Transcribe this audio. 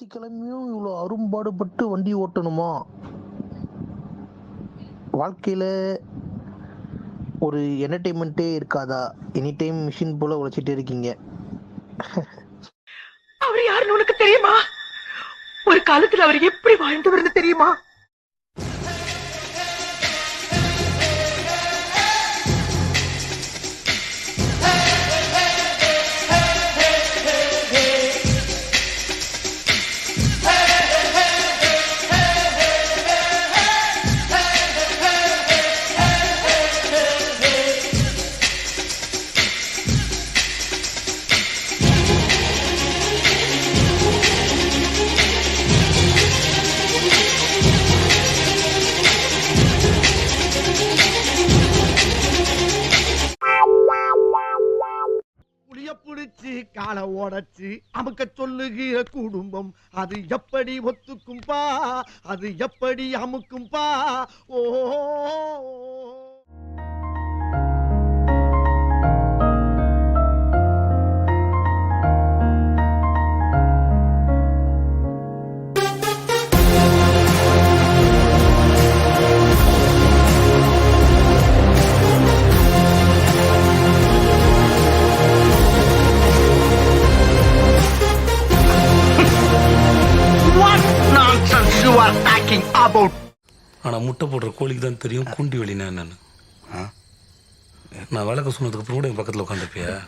ஞாயிற்றுக்கிழமையும் இவ்வளோ அரும்பாடுபட்டு வண்டி ஓட்டணுமா? வாழ்க்கையில ஒரு என்டர்டெயின்மெண்ட்டே இருக்காதா? எனி டைம் மிஷின் போல உழைச்சிட்டே இருக்கீங்க. அவர் யாருன்னு உனக்கு தெரியுமா? ஒரு காலத்துல அவர் எப்படி வாழ்ந்தவர்னு தெரியுமா? புளிய புடிச்சு காலை ஓடச்சு அமுக்க சொல்லுகிற குடும்பம் அது எப்படி ஒத்துக்கும்பா, அது எப்படி அமுக்கும்பா. ஓ what nonsense you are talking about? ஆனா முட்டை போடுற கோழிக்கு தான் தெரியும் குண்டி வெளினா என்னன்னு. நான் விளக்க சொன்னதுக்கு அப்புறம் கூட என் பக்கத்துல உட்காந்துருப்பியா?